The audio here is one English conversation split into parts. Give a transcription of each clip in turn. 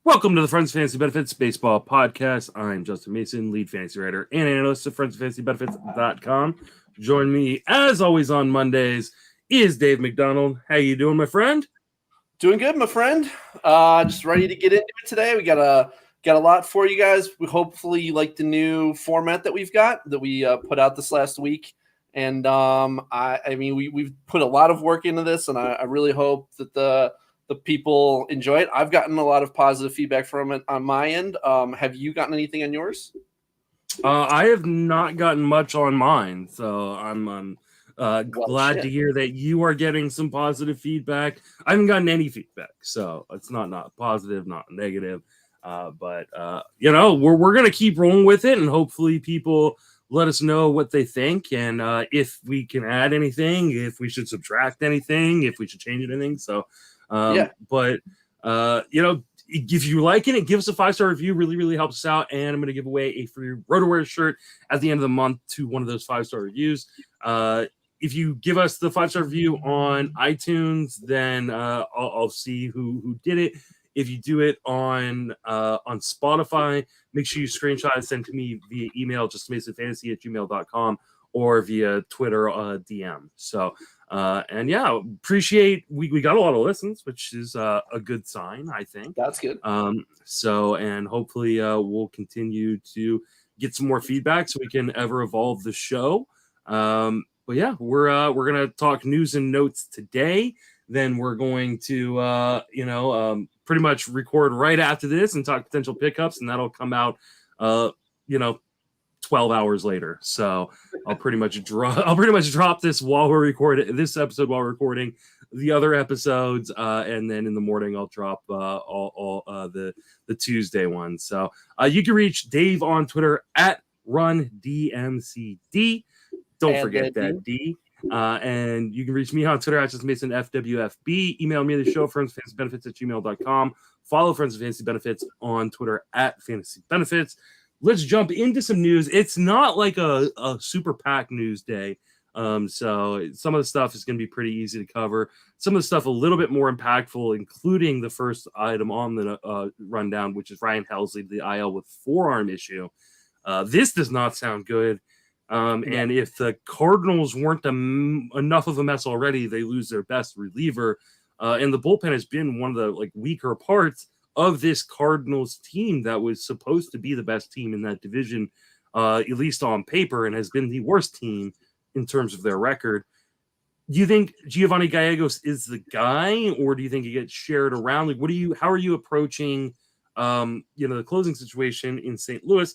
Welcome to the Friends of Fantasy Benefits Baseball Podcast. I'm Justin Mason, lead fantasy writer and analyst at friendsoffantasybenefits.com. Join me, as always, on Mondays is Dave McDonald. How you doing, my friend? Doing good, my friend. Just ready to get into it today. We got a lot for you guys. We hopefully you like the new format that we've got that we put out this last week. And we've put a lot of work into this, and I really hope that the people enjoy it. I've gotten a lot of positive feedback from it on my end. Have you gotten anything on yours? I have not gotten much on mine, so I'm glad to hear that you are getting some positive feedback. I haven't gotten any feedback, so it's not positive, not negative. But we're gonna keep rolling with it, and hopefully people let us know what they think, and if we can add anything, if we should subtract anything, if we should change anything. So. But if you like it, give us a 5-star review. Really helps us out. And I'm going to give away a free RotoWare shirt at the end of the month to one of those 5-star reviews. If you give us the 5-star review on iTunes, then I'll see who did it. If you do it on Spotify, make sure you screenshot and send to me via email, just masonfantasy@gmail.com, or via Twitter DM. So. Appreciate we got a lot of listens, which is a good sign, I think. That's good. And hopefully we'll continue to get some more feedback so we can ever evolve the show. We're gonna talk news and notes today. Then we're going to pretty much record right after this and talk potential pickups, and that'll come out 12 hours later. So I'll pretty much drop this while we're recording this episode while we're recording the other episodes, and then in the morning I'll drop all the Tuesday ones. So you can reach Dave on Twitter at RunDMCD. Don't forget that D. And you can reach me on Twitter at just Mason FWFB. Email me the show, friendsoffantasybenefits@gmail.com. Follow Friends of Fantasy Benefits on Twitter at Fantasy Benefits. Let's jump into some news. It's not like a super packed news day. So some of the stuff is going to be pretty easy to cover. Some of the stuff a little bit more impactful, including the first item on the rundown, which is Ryan Helsley, the IL with forearm issue. This does not sound good. And if the Cardinals weren't enough of a mess already, they lose their best reliever. And the bullpen has been one of the weaker parts of this Cardinals team that was supposed to be the best team in that division, at least on paper, and has been the worst team in terms of their record. Do you think Giovanni Gallegos is the guy, or do you think he gets shared around? How are you approaching, the closing situation in St. Louis?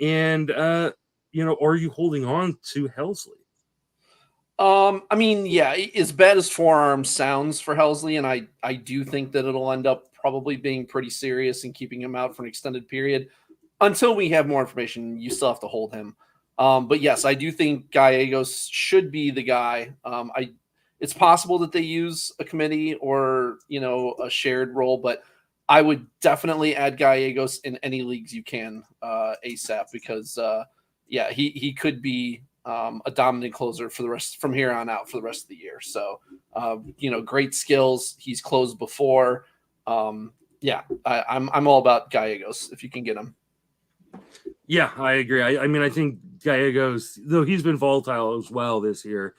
And, are you holding on to Helsley? As bad as forearm sounds for Helsley, and I do think that it'll end up probably being pretty serious and keeping him out for an extended period. Until we have more information, you still have to hold him. But yes, I do think Gallegos should be the guy. It's possible that they use a committee or, a shared role, but I would definitely add Gallegos in any leagues you can ASAP because, he could be a dominant closer from here on out for the rest of the year. So, great skills. He's closed before. I'm all about Gallegos if you can get him. Yeah, I agree. I think Gallegos, though he's been volatile as well this year,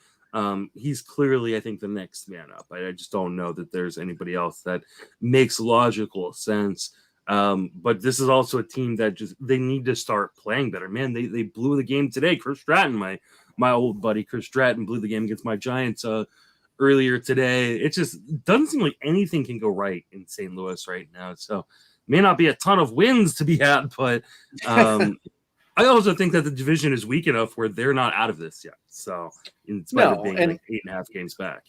he's clearly, I think, the next man up. I just don't know that there's anybody else that makes logical sense. But this is also a team that they need to start playing better. Man, they blew the game today. Chris Stratton, my old buddy Chris Stratton, blew the game against my Giants earlier today. It just doesn't seem like anything can go right in St. Louis right now. So may not be a ton of wins to be had, but I also think that the division is weak enough where they're not out of this yet. So in spite of being 8.5 games back.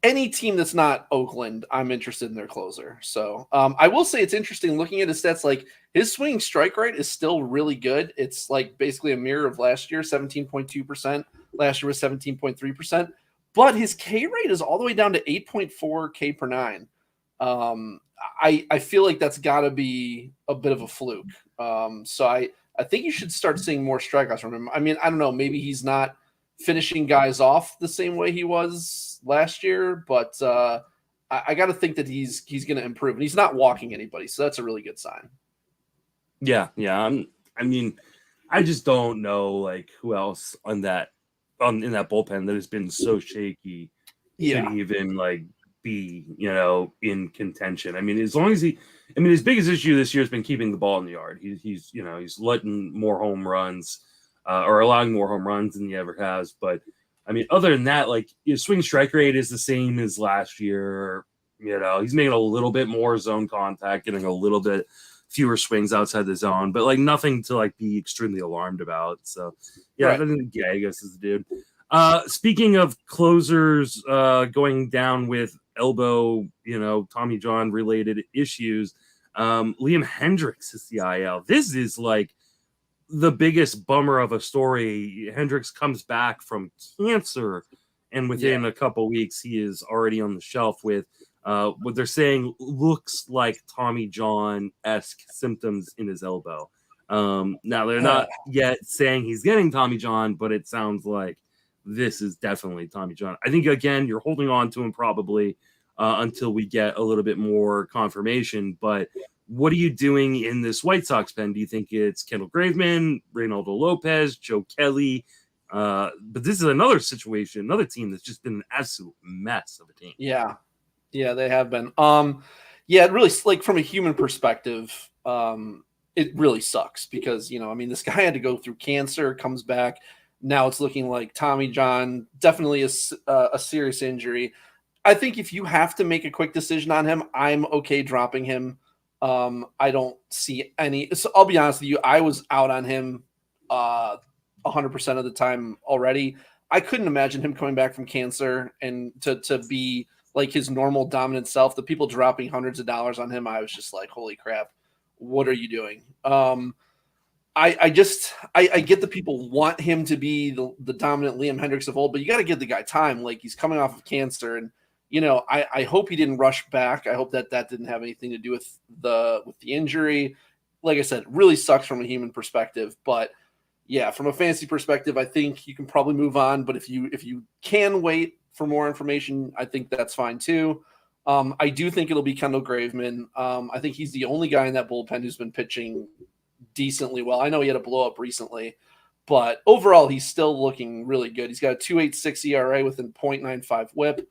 Any team that's not Oakland, I'm interested in their closer. So I will say it's interesting looking at his stats. Like his swinging strike rate is still really good. It's basically a mirror of last year, 17.2%. Last year was 17.3%. But his K rate is all the way down to 8.4 K per 9. I feel like that's got to be a bit of a fluke. So I think you should start seeing more strikeouts from him. I don't know. Maybe he's not finishing guys off the same way he was last year, but I got to think that he's going to improve, and he's not walking anybody, so that's a really good sign. Yeah. I mean, I just don't know like who else in that bullpen that has been so shaky can even like be, in contention. I mean, as long as his biggest issue this year has been keeping the ball in the yard. He's letting more home runs or allowing more home runs than he ever has. But I mean, other than that, like his swing strike rate is the same as last year. He's making a little bit more zone contact, getting a little bit fewer swings outside the zone, but like nothing to like be extremely alarmed about. So I guess is the dude. Speaking of closers going down with elbow, Tommy John related issues, Liam Hendriks is the IL. This is like the biggest bummer of a story. Hendriks comes back from cancer, and within a couple weeks, he is already on the shelf with what they're saying looks like Tommy John-esque symptoms in his elbow. Now, they're not yet saying he's getting Tommy John, but it sounds like this is definitely Tommy John. I think, again, you're holding on to him probably until we get a little bit more confirmation. But what are you doing in this White Sox pen? Do you think it's Kendall Graveman, Reynaldo Lopez, Joe Kelly? But this is another situation, another team that's just been an absolute mess of a team. Yeah, they have been. It really, like from a human perspective, it really sucks because, this guy had to go through cancer, comes back. Now it's looking like Tommy John, definitely a serious injury. I think if you have to make a quick decision on him, I'm okay dropping him. I don't see any. So I'll be honest with you. I was out on him 100% of the time already. I couldn't imagine him coming back from cancer and to be like his normal dominant self. The people dropping hundreds of dollars on him, I was just like, holy crap, what are you doing? I get the people want him to be the dominant Liam Hendriks of old, but you got to give the guy time. Like he's coming off of cancer, and I hope he didn't rush back. I hope that didn't have anything to do with the injury. Like I said, it really sucks from a human perspective, but yeah, from a fantasy perspective, I think you can probably move on. But if you can wait for more information, I think that's fine too. I do think it'll be Kendall Graveman. I think he's the only guy in that bullpen who's been pitching decently well. I know he had a blow up recently, but overall he's still looking really good. He's got a 2.86 ERA with a 0.95 WHIP.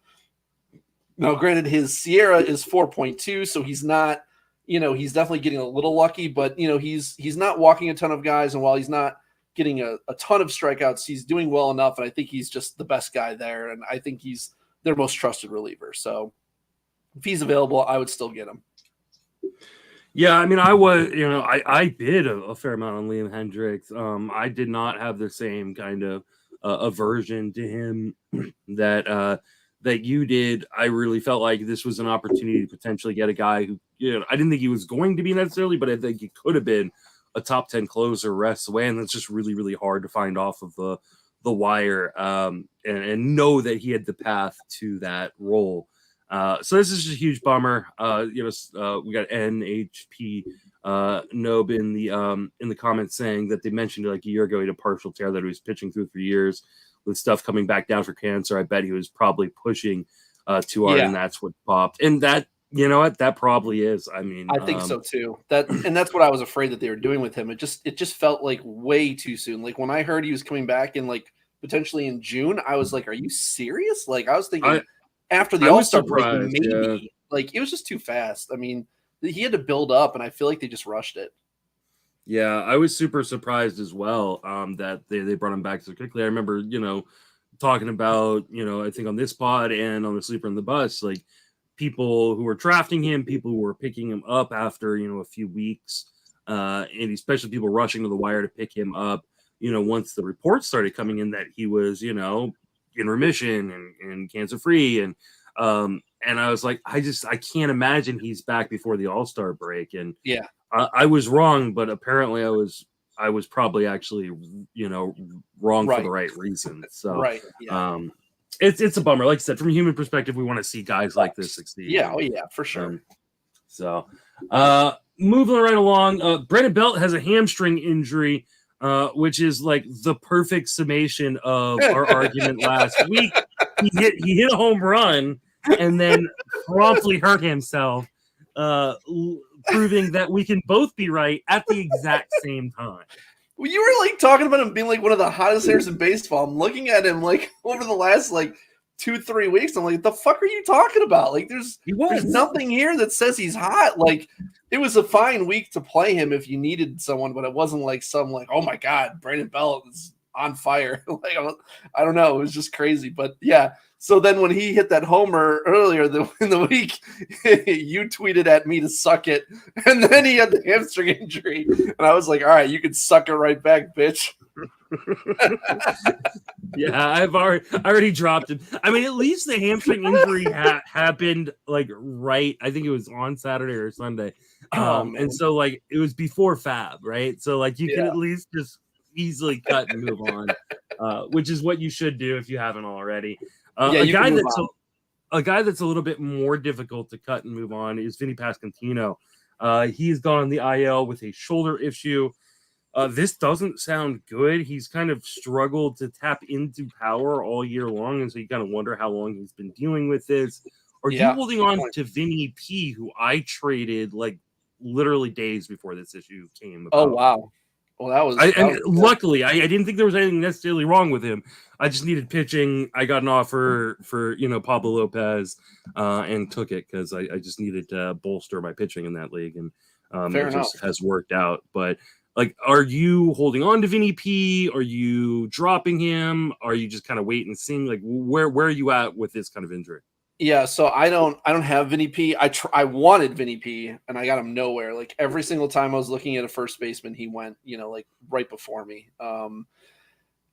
Now, granted, his Sierra is 4.2, so he's not, he's definitely getting a little lucky, but he's not walking a ton of guys, and while he's not getting a ton of strikeouts, he's doing well enough, and I think he's just the best guy there, and I think he's their most trusted reliever. So if he's available, I would still get him. Yeah, I mean, I was, I bid a fair amount on Liam Hendriks. I did not have the same kind of aversion to him that you did. I really felt like this was an opportunity to potentially get a guy who, I didn't think he was going to be necessarily, but I think he could have been a top 10 closer rest away, and that's just really, really hard to find off of the wire and know that he had the path to that role. So this is just a huge bummer. We got NHP Nob in the comments saying that they mentioned like a year ago he had a partial tear that he was pitching through for years with stuff coming back down for cancer. I bet he was probably pushing too hard, and that's what popped. And that, that probably is. I mean, I think so too. That's what I was afraid that they were doing with him. It just felt like way too soon. Like when I heard he was coming back in like potentially in June, I was like, are you serious? Like I was thinking. After the All-Star break, maybe. Like, it was just too fast. I mean, he had to build up, and I feel like they just rushed it. Yeah, I was super surprised as well that they brought him back so quickly. I remember, talking about, I think on this pod and on the Sleeper in the Bus, like, people who were drafting him, people who were picking him up after, a few weeks, and especially people rushing to the wire to pick him up, once the reports started coming in that he was, in remission and cancer free, and I was like, I can't imagine he's back before the All-Star break. And yeah, I was wrong, but apparently I was probably actually wrong for the right reason. So it's a bummer. Like I said, from a human perspective, we want to see guys like this succeed. Yeah, for sure. Moving right along, Brandon Belt has a hamstring injury. Which is like the perfect summation of our argument last week. He hit a home run, and then promptly hurt himself, proving that we can both be right at the exact same time. Well, you were like talking about him being like one of the hottest hitters in baseball. I'm looking at him like over the last like 2-3 weeks. I'm like, the fuck are you talking about? Like, there's nothing here that says he's hot. Like, it was a fine week to play him if you needed someone, but it wasn't like oh my god, Brandon Belt is on fire. Like, I don't know, it was just crazy. But yeah. So then when he hit that homer earlier in the week, you tweeted at me to suck it. And then he had the hamstring injury. And I was like, all right, you can suck it right back, bitch. Yeah, I already dropped it. I mean, at least the hamstring injury happened like right. I think it was on Saturday or Sunday. And so like it was before Fab, right? So like you can at least just easily cut and move on, which is what you should do if you haven't already. A guy that's a little bit more difficult to cut and move on is Vinnie Pasquantino. He's gone on the IL with a shoulder issue. This doesn't sound good. He's kind of struggled to tap into power all year long, and so you kind of wonder how long he's been dealing with this. Are you holding on to Vinnie P, who I traded like literally days before this issue came about? Oh, wow. Well, that was luckily, I didn't think there was anything necessarily wrong with him. I just needed pitching. I got an offer for Pablo Lopez, and took it because I just needed to bolster my pitching in that league, and it just has worked out. But like, are you holding on to Vinnie P? Are you dropping him? Are you just kind of wait and seeing? Like, where are you at with this kind of injury? Yeah, so I don't have Vinnie P. I wanted Vinnie P, and I got him nowhere. Like every single time I was looking at a first baseman, he went, like right before me.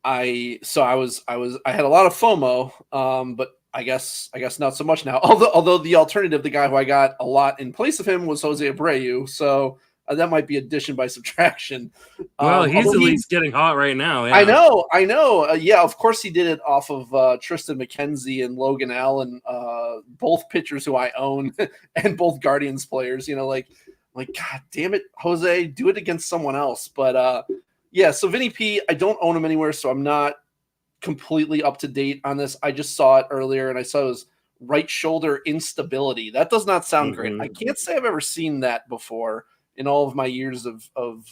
I had a lot of FOMO, but I guess not so much now. Although the alternative, the guy who I got a lot in place of him was Jose Abreu, so that might be addition by subtraction. Well, he's at least getting hot right now. Yeah. I know. Yeah, of course he did it off of Tristan McKenzie and Logan Allen, both pitchers who I own, and both Guardians players. Like God damn it, Jose, do it against someone else. But yeah, so Vinnie P, I don't own him anywhere, so I'm not completely up to date on this. I just saw it earlier, and I saw his right shoulder instability. That does not sound great. I can't say I've ever seen that before. In all of my years of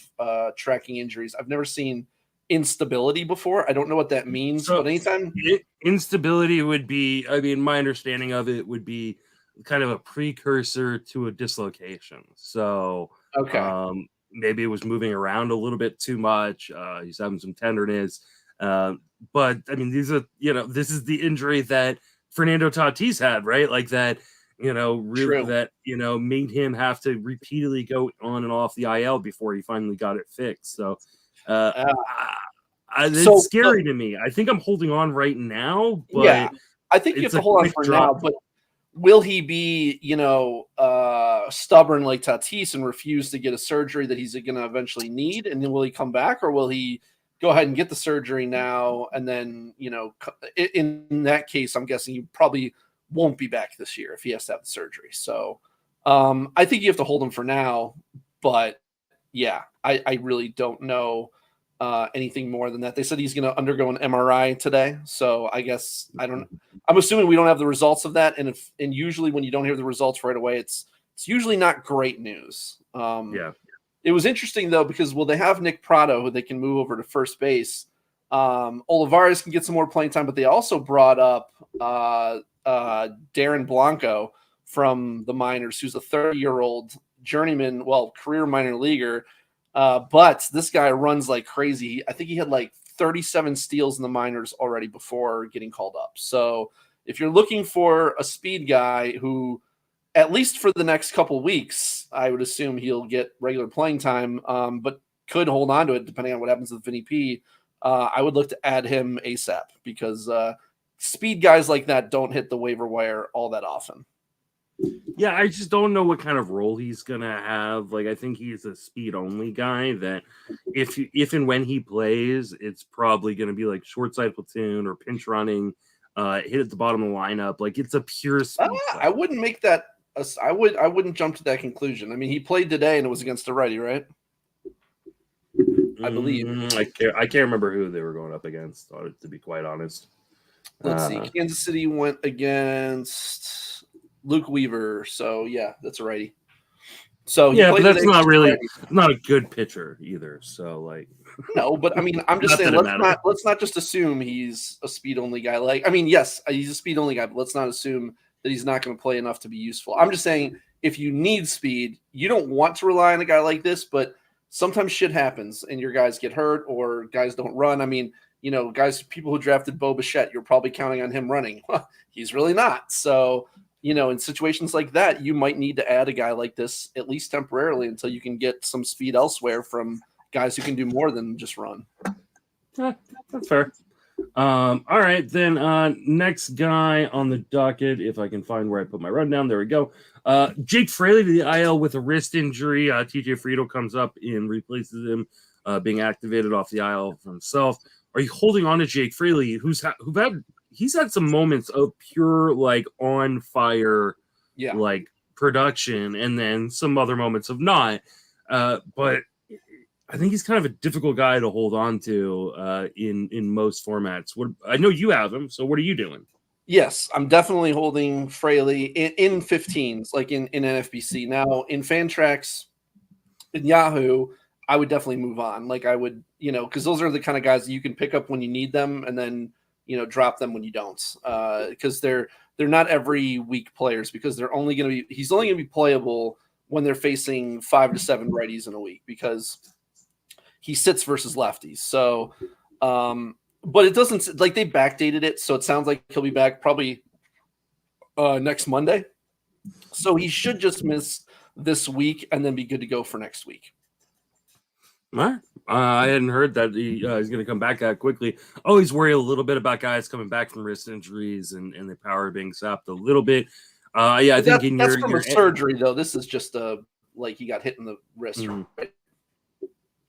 tracking injuries, I've never seen instability before. I don't know what that means, but anytime instability would be, I mean, my understanding of it would be kind of a precursor to a dislocation. So maybe it was moving around a little bit too much. He's having some tenderness. But I mean, this is the injury that Fernando Tatis had, right? Like that. That made him have to repeatedly go on and off the IL before he finally got it fixed. So it's scary to me. I think I'm holding on right now, but yeah, I think you have to hold on for now. But will he be, stubborn like Tatis and refuse to get a surgery that he's going to eventually need? And then will he come back, or will he go ahead and get the surgery now? And then, in that case, I'm guessing you probably won't be back this year if he has to have the surgery. So I think you have to hold him for now, but yeah, I really don't know anything more than that. They said he's going to undergo an MRI today. So I guess I'm assuming we don't have the results of that. And usually when you don't hear the results right away, it's usually not great news. It was interesting though, because they have Nick Pratto, who they can move over to first base. Olivares can get some more playing time, but they also brought up Darren Blanco from the minors, who's a 30-year-old journeyman, career minor leaguer. But this guy runs like crazy. I think he had like 37 steals in the minors already before getting called up. So if you're looking for a speed guy who, at least for the next couple weeks, I would assume he'll get regular playing time, but could hold on to it depending on what happens with Vinnie P. I would look to add him ASAP because speed guys like that don't hit the waiver wire all that often. Yeah, I just don't know what kind of role he's gonna have. Like, I think he's a speed only guy that if and when he plays, it's probably gonna be like short side platoon or pinch running, hit at the bottom of the lineup. Like, it's a pure speed. I wouldn't make that. I wouldn't jump to that conclusion. I mean, he played today and it was against a righty, right? I believe. I can't remember who they were going up against, to be quite honest. Let's see. Kansas City went against Luke Weaver. So, yeah, that's a righty. So yeah, but that's not really not a good pitcher either. So, like, no, but I mean, I'm just saying let's not just assume he's a speed only guy. Like, I mean, yes, he's a speed only guy, but let's not assume that he's not going to play enough to be useful. I'm just saying if you need speed, you don't want to rely on a guy like this, but sometimes shit happens and your guys get hurt or guys don't run. I mean, you know, guys, people who drafted Bo Bichette, you're probably counting on him running. He's really not. So, you know, in situations like that, you might need to add a guy like this, at least temporarily, until you can get some speed elsewhere from guys who can do more than just run. That's fair. All right, then next guy on the docket, if I can find where I put my rundown. There we go. Jake Fraley to the IL with a wrist injury. TJ Friedel comes up and replaces him, being activated off the IL for himself. Are you holding on to Jake Fraley, he's had some moments of pure, like, on fire, like, production, and then some other moments of not. But I think he's kind of a difficult guy to hold on to in most formats. I know you have him, so what are you doing? Yes, I'm definitely holding Fraley in 15s, like in NFBC. Now, in Fantrax, in Yahoo, I would definitely move on. Like, I would, you know, because those are the kind of guys that you can pick up when you need them and then, you know, drop them when you don't. Because they're not every week players, because he's only going to be playable when they're facing 5 to 7 righties in a week, because he sits versus lefties. So, but it doesn't, like, they backdated it, so it sounds like he'll be back probably next Monday. So he should just miss this week and then be good to go for next week. All right. I hadn't heard that he's going to come back that quickly. Always worry a little bit about guys coming back from wrist injuries and the power being sapped a little bit. I think that's from a surgery, though. This is just like he got hit in the wrist. Mm-hmm. Right?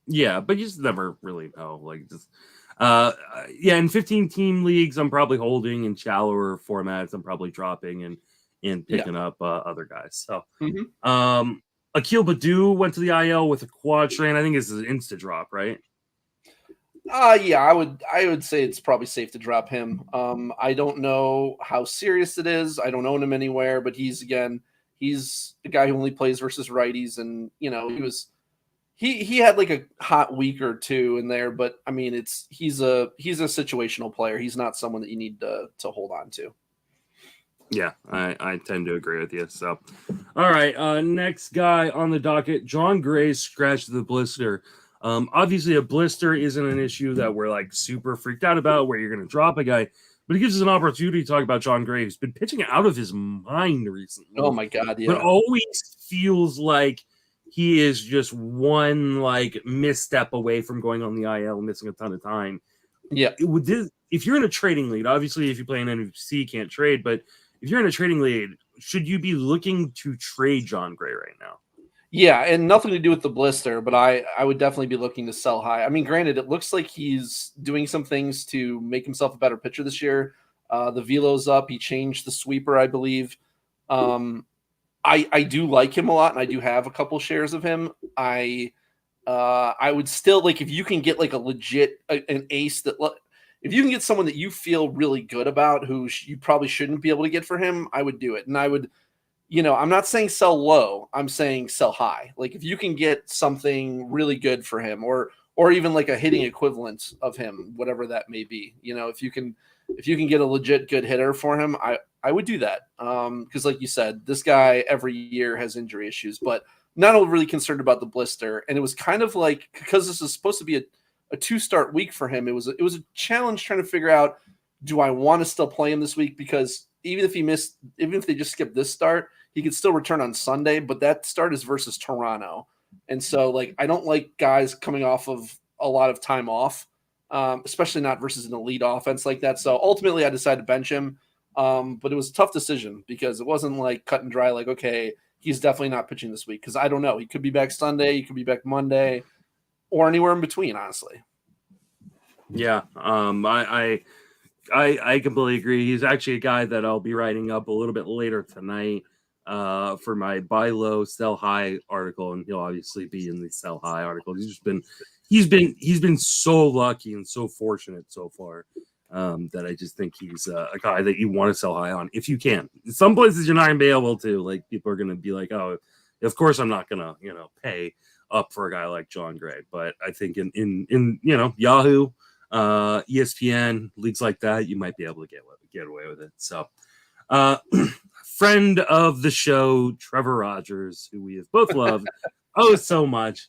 Yeah, but you just never really know. Like, just in 15-team leagues, I'm probably holding. In shallower formats, I'm probably dropping and picking up other guys. So, Akil Baddoo went to the IL with a quad strain. I think it's an insta drop, right? I would say it's probably safe to drop him. I don't know how serious it is. I don't own him anywhere, but he's a guy who only plays versus righties, and you know, he had like a hot week or two in there, but I mean, he's a situational player. He's not someone that you need to hold on to. Yeah, I tend to agree with you. So, all right, next guy on the docket, Jon Gray scratched the blister. Obviously, a blister isn't an issue that we're like super freaked out about, where you're going to drop a guy, but it gives us an opportunity to talk about Jon Gray, who's been pitching out of his mind recently. Oh my God, yeah. But always feels like he is just one like misstep away from going on the IL and missing a ton of time. Yeah. If you're in a trading league, obviously, if you play in NFBC, you can't trade, but if you're in a trading league, should you be looking to trade Jon Gray right now? Yeah, and nothing to do with the blister, but I would definitely be looking to sell high. I mean, granted, it looks like he's doing some things to make himself a better pitcher this year. The velo's up. He changed the sweeper, I believe. I do like him a lot, and I do have a couple shares of him. I would still, like, if you can get like a legit an ace that. If you can get someone that you feel really good about, who you probably shouldn't be able to get for him, I would do it. And I would, you know, I'm not saying sell low. I'm saying sell high. Like, if you can get something really good for him, or even like a hitting equivalent of him, whatever that may be, you know, if you can get a legit good hitter for him, I would do that. Because like you said, this guy every year has injury issues, but not really concerned about the blister. And it was kind of like, because this is supposed to be a 2-start week for him, it was a challenge trying to figure out, do I want to still play him this week? Because even if they just skip this start, he could still return on Sunday, but that start is versus Toronto. And so, like, I don't like guys coming off of a lot of time off, especially not versus an elite offense like that. So ultimately I decided to bench him. But it was a tough decision, because it wasn't like cut and dry, like, okay, he's definitely not pitching this week. Cause I don't know. He could be back Sunday. He could be back Monday, or anywhere in between, honestly. Yeah. I completely agree. He's actually a guy that I'll be writing up a little bit later tonight for my buy low, sell high article, and he'll obviously be in the sell high article. He's been so lucky and so fortunate so far that I just think he's a guy that you want to sell high on if you can. Some places you're not going to be able to. Like, people are going to be like, oh, of course I'm not going to, pay up for a guy like Jon Gray. But I think in Yahoo, ESPN, leagues like that, you might be able to get away with it. So, friend of the show, Trevor Rogers, who we have both loved so much.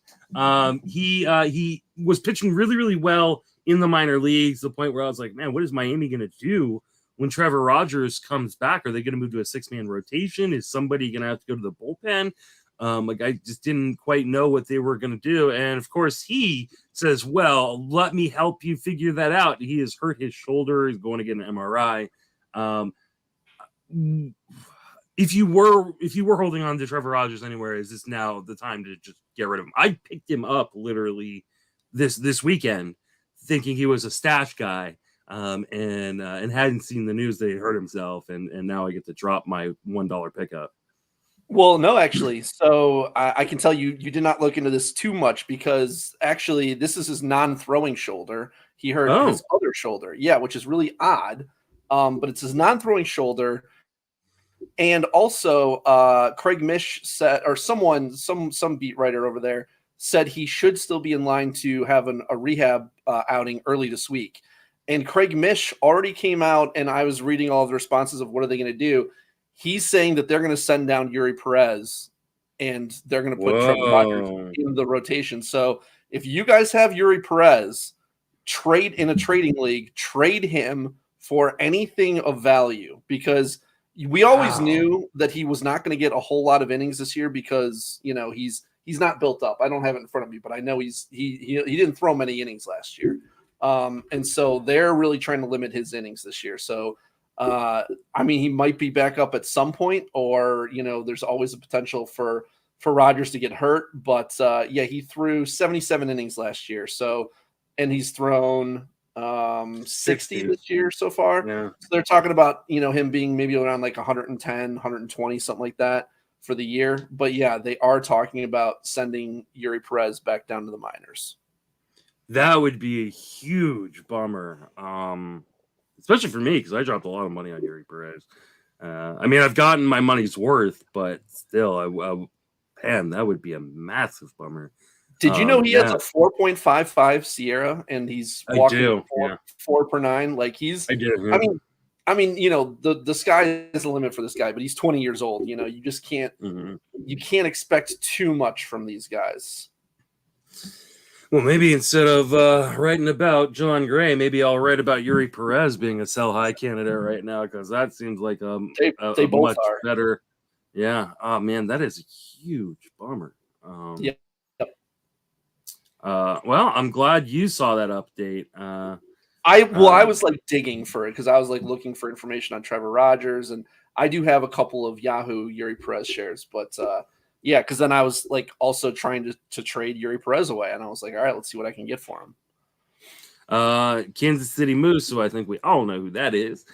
He was pitching really, really well in the minor leagues, to the point where I was like, man, what is Miami going to do when Trevor Rogers comes back? Are they going to move to a 6-man rotation? Is somebody going to have to go to the bullpen? I just didn't quite know what they were going to do. And of course, he says, well, let me help you figure that out. He has hurt his shoulder. He's going to get an MRI. If you were holding on to Trevor Rogers anywhere, is this now the time to just get rid of him? I picked him up literally this weekend, thinking he was a stash guy, and hadn't seen the news that he hurt himself, and now I get to drop my $1 pickup. Well, no, actually. So I can tell you did not look into this too much, because actually this is his non-throwing shoulder. He hurt his other shoulder. Yeah, which is really odd. But it's his non-throwing shoulder. And also Craig Mish said, or some beat writer over there said, he should still be in line to have a rehab outing early this week. And Craig Mish already came out, and I was reading all of the responses of what are they going to do. He's saying that they're going to send down Yuri Perez, and they're going to put Trevor Rogers in the rotation. So if you guys have Yuri Perez, trade in a trading league, trade him for anything of value, because we always knew that he was not going to get a whole lot of innings this year, because he's not built up. I don't have it in front of me, but I know he didn't throw many innings last year, and so they're really trying to limit his innings this year. So he might be back up at some point, or there's always a potential for Rogers to get hurt. But he threw 77 innings last year, and he's thrown 60 this year so far. Yeah. So they're talking about him being maybe around like 110, 120, something like that for the year. But yeah, they are talking about sending Yuri Perez back down to the minors. That would be a huge bummer, especially for me, because I dropped a lot of money on Yuri Perez. I've gotten my money's worth, but still, man, that would be a massive bummer. Did you know he has a 4.55 Sierra, and he's walking 4 per 9? Like I do. Yeah. The sky is the limit for this guy, but he's 20 years old. You just can't you can't expect too much from these guys. Well, maybe instead of writing about Jon Gray, maybe I'll write about Yuri Perez being a sell high candidate right now, because that seems like they both much are better. Yeah. Oh man, that is a huge bummer. Yeah. Well, I'm glad you saw that update. I was like digging for it, because I was like looking for information on Trevor Rogers, and I do have a couple of Yahoo Yuri Perez shares, but because then I was like also trying to trade Yuri Perez away, and I was like, all right, let's see what I can get for him. Kansas City Moose, who I think we all know who that is,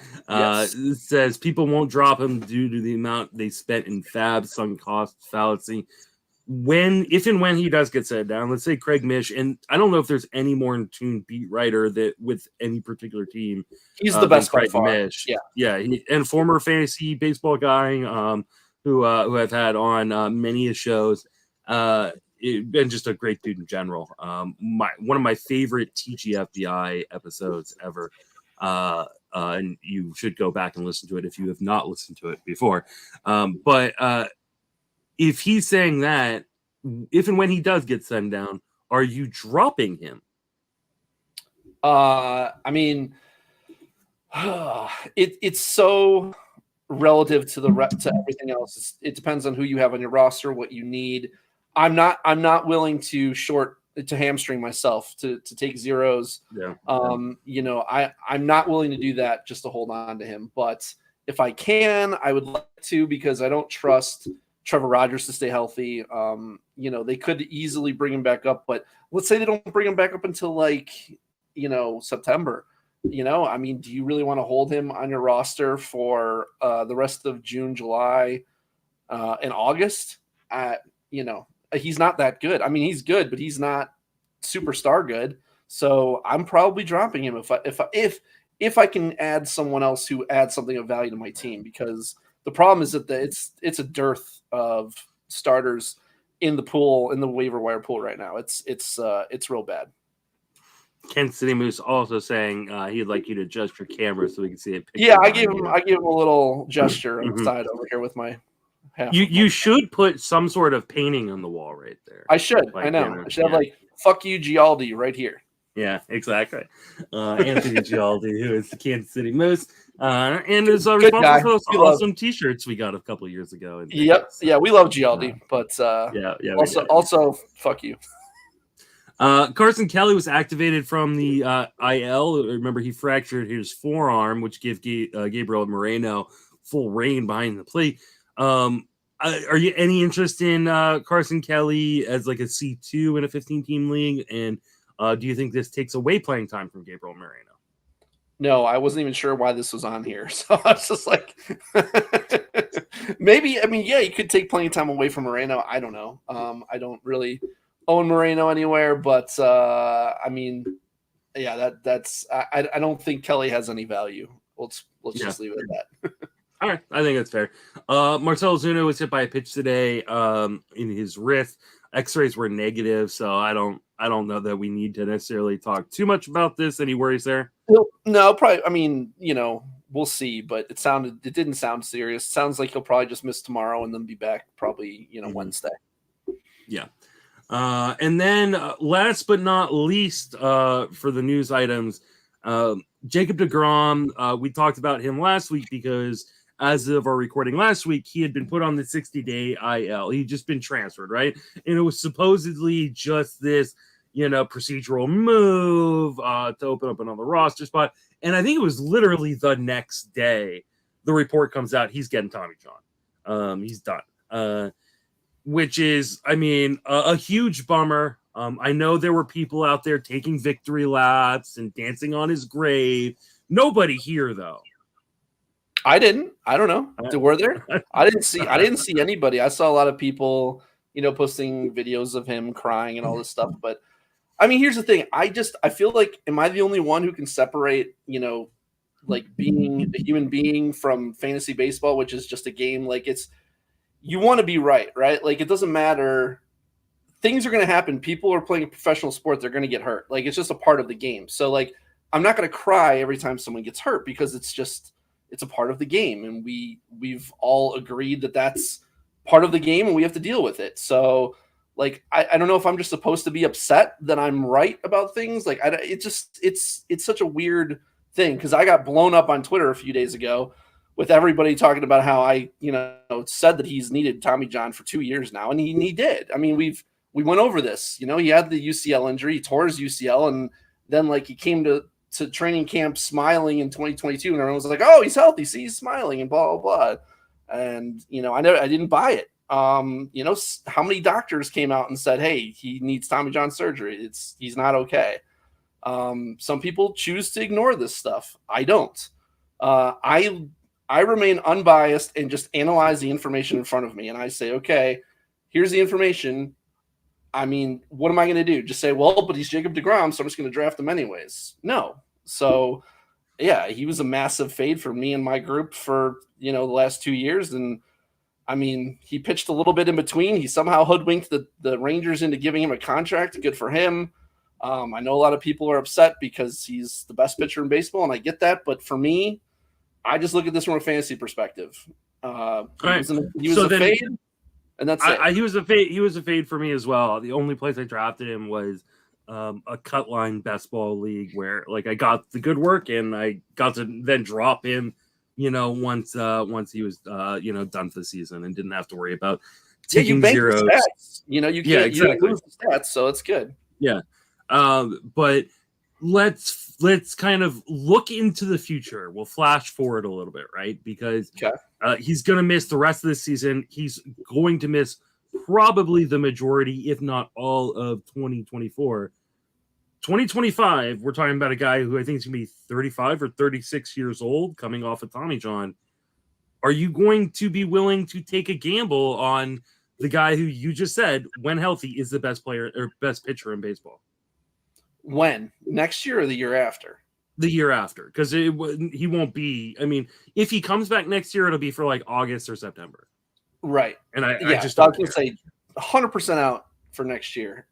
says people won't drop him due to the amount they spent in fab, sunk cost fallacy. If and when he does get set down, let's say Craig Mish, and I don't know if there's any more in tune beat writer that with any particular team. He's the best by Craig far. Mish. Yeah, and former fantasy baseball guy, who I've had on many shows, and just a great dude in general. One of my favorite TGFBI episodes ever. And you should go back and listen to it if you have not listened to it before. But if he's saying that, if and when he does get sent down, are you dropping him? It's so relative to to everything else. It depends on who you have on your roster, what you need. I'm not willing to hamstring myself to take zeros. Yeah. I'm not willing to do that just to hold on to him. But if I can, I would like to, because I don't trust Trevor Rogers to stay healthy. They could easily bring him back up, but let's say they don't bring him back up until September. Do you really want to hold him on your roster for the rest of June, July, and August? He's not that good. He's good, but he's not superstar good. So I'm probably dropping him if I can add someone else who adds something of value to my team, because the problem is that it's a dearth of starters in the pool, in the waiver wire pool right now. It's real bad. Kansas City Moose also saying he'd like you to adjust your camera so we can see it. Yeah, I gave him a little gesture on the side over here with my half. You should put some sort of painting on the wall right there. I should. Like, I know. I should have like "fuck you, Gialdi" right here. Yeah, exactly. Anthony Gialdi, who is the Kansas City Moose, and is responsible for those awesome T-shirts we got a couple of years ago. Yep. Yeah, we love Gialdi, but also fuck you. Carson Kelly was activated from the IL. Remember, he fractured his forearm, which gave Gabriel Moreno full reign behind the plate. Are you any interest in Carson Kelly as like a C2 in a 15-team league? And do you think this takes away playing time from Gabriel Moreno? No, I wasn't even sure why this was on here. So I was just like, maybe, I mean, yeah, you could take playing time away from Moreno. I don't know. I don't really own Moreno anywhere, but I mean, yeah, I don't think Kelly has any value. Let's just leave it at that. All right, I think that's fair. Marcell Ozuna was hit by a pitch today in his wrist. X-rays were negative, so I don't know that we need to necessarily talk too much about this. Any worries there? No, probably. I mean, we'll see, but it didn't sound serious. Sounds like he'll probably just miss tomorrow and then be back probably, Wednesday. Yeah. And then last but not least for the news items, Jacob deGrom, we talked about him last week because as of our recording last week, he had been put on the 60-day IL. He'd just been transferred, right? And it was supposedly just this, procedural move to open up another roster spot. And I think it was literally the next day the report comes out he's getting Tommy John. He's done. Which is, I mean, a huge bummer. I know there were people out there taking victory laps and dancing on his grave. Nobody here, though. I didn't. I don't know. Were there? I didn't see anybody. I saw a lot of people, posting videos of him crying and all this stuff. But I mean, here's the thing. I feel like, am I the only one who can separate, like being a human being from fantasy baseball, which is just a game? Like you want to be right? Like it doesn't matter. Things are going to happen. People are playing a professional sport. They're going to get hurt. Like it's just a part of the game. So like, I'm not going to cry every time someone gets hurt because it's a part of the game. And we've all agreed that that's part of the game and we have to deal with it. So like, I don't know if I'm just supposed to be upset that I'm right about things. Like it's such a weird thing. Cause I got blown up on Twitter a few days ago with everybody talking about how I, said that he's needed Tommy John for 2 years now. And he did. I mean, we went over this, he had the UCL injury, he tore his UCL. And then like he came to training camp smiling in 2022 and everyone was like, oh, he's healthy. See, he's smiling and blah, blah, blah. And, I didn't buy it. How many doctors came out and said, hey, he needs Tommy John surgery. He's not okay. Some people choose to ignore this stuff. I don't. I remain unbiased and just analyze the information in front of me. And I say, okay, here's the information. I mean, what am I going to do? Just say, well, but he's Jacob deGrom, so I'm just going to draft him anyways. No. So, yeah, he was a massive fade for me and my group for, the last 2 years. And, I mean, he pitched a little bit in between. He somehow hoodwinked the Rangers into giving him a contract. Good for him. I know a lot of people are upset because he's the best pitcher in baseball, and I get that. But for me, I just look at this from a fantasy perspective. He was a fade. And that's it. He was a fade. He was a fade for me as well. The only place I drafted him was a cut line best ball league where like I got the good work and I got to then drop him, once he was done for the season and didn't have to worry about taking zeros. Stats. You can't lose the stats, so it's good. Yeah. But let's kind of look into the future. We'll flash forward a little bit, right? Because he's going to miss the rest of the season. He's going to miss probably the majority, if not all, of 2024. 2025, we're talking about a guy who I think is going to be 35 or 36 years old coming off of Tommy John. Are you going to be willing to take a gamble on the guy who you just said, when healthy, is the best player or best pitcher in baseball? When? Next year or the year after? the year after, because he won't be. I mean, if he comes back next year, it'll be for like August or September. Right. And I just I don't was going to say 100% out for next year.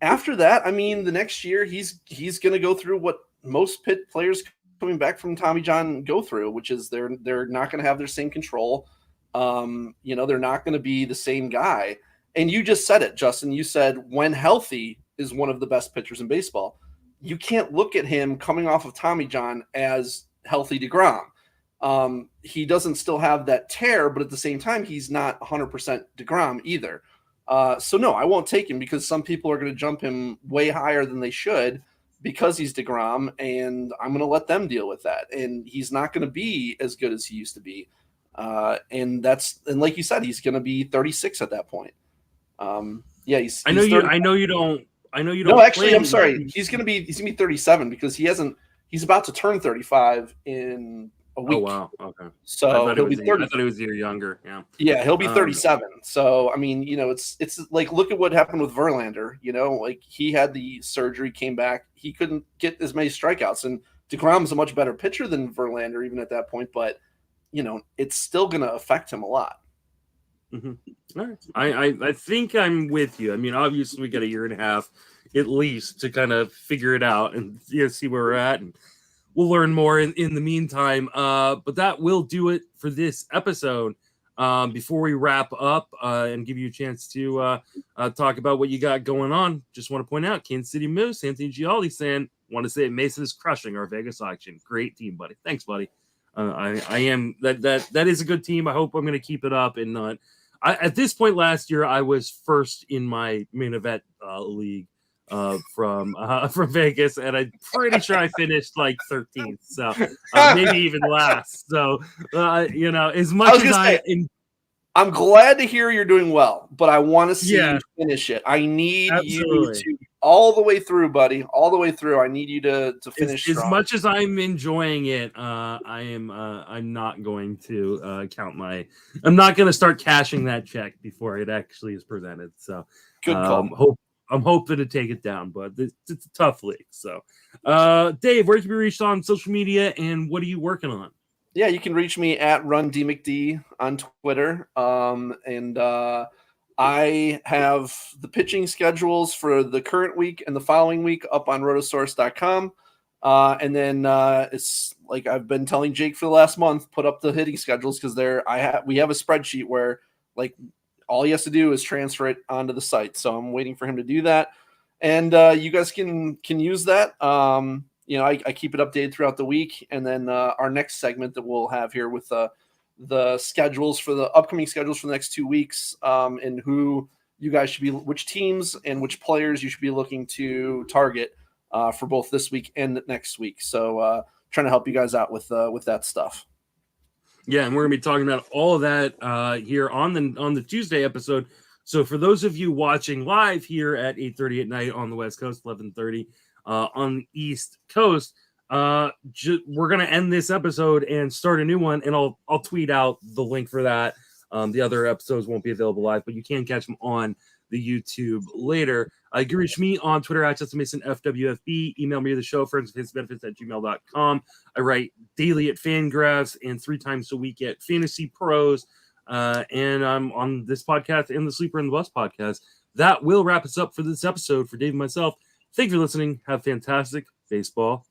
After that, I mean, the next year he's going to go through what most Pitt players coming back from Tommy John go through, which is they're not going to have their same control. They're not going to be the same guy. And you just said it, Justin. You said when healthy is one of the best pitchers in baseball. You can't look at him coming off of Tommy John as healthy DeGrom. He doesn't still have that tear, but at the same time, he's not 100% DeGrom either. So no, I won't take him because some people are going to jump him way higher than they should because he's DeGrom, and I'm going to let them deal with that. And he's not going to be as good as he used to be. And like you said, he's going to be 36 at that point. I know you don't. No, actually, I'm sorry. He's gonna be 37 because he's about to turn 35 in a week. Oh wow, okay. So he'll be 30. I thought he was a year younger. Yeah, he'll be 37. So I mean, it's like look at what happened with Verlander. Like he had the surgery, came back, he couldn't get as many strikeouts, and DeGrom's a much better pitcher than Verlander even at that point. But it's still gonna affect him a lot. Mm-hmm. All right. I think I'm with you. I mean, obviously we got a year and a half at least to kind of figure it out and see where we're at, and we'll learn more in the meantime. But that will do it for this episode. Before we wrap up and give you a chance to talk about what you got going on, just want to point out Kansas City Moose, Anthony Gialdi saying, want to say Mason is crushing our Vegas auction. Great team, buddy. Thanks, buddy. I am that is a good team. I hope I'm going to keep it up and not. At this point last year, I was first in my main event league from Vegas, and I'm pretty sure I finished like 13th, so maybe even last. So as much as I'm glad to hear you're doing well, but I want to see you finish it. I need you to all the way through, buddy, all the way through. I need you to finish as much as I'm enjoying it. I'm not going to I'm not going to start cashing that check before it actually is presented. So good call. I'm hoping to take it down, but it's a tough league. So, Dave, where can we reach on social media, and what are you working on? Yeah, you can reach me at RunDMcD on Twitter. I have the pitching schedules for the current week and the following week up on rotosource.com. And then it's like I've been telling Jake for the last month, put up the hitting schedules because we have a spreadsheet where like all he has to do is transfer it onto the site. So I'm waiting for him to do that. And you guys can use that. I keep it updated throughout the week. And then our next segment that we'll have here with the schedules for the upcoming schedules for the next 2 weeks and who you guys should be, which teams and which players you should be looking to target for both this week and next week. So trying to help you guys out with that stuff. Yeah, and we're gonna be talking about all of that here on the Tuesday episode. So for those of you watching live here at 8:30 at night on the West Coast, 11:30 on the East Coast, we're gonna end this episode and start a new one, and I'll tweet out the link for that. The other episodes won't be available live, but you can catch them on the YouTube later. You can reach me on Twitter at Justin Mason FWFB. Email me the show, friendsoffantasybenefits@gmail.com. I write daily at Fangraphs and 3 times a week at Fantasy Pros. And I'm on this podcast and the Sleeper and the Bus podcast. That will wrap us up for this episode. For Dave and myself, thank you for listening. Have fantastic baseball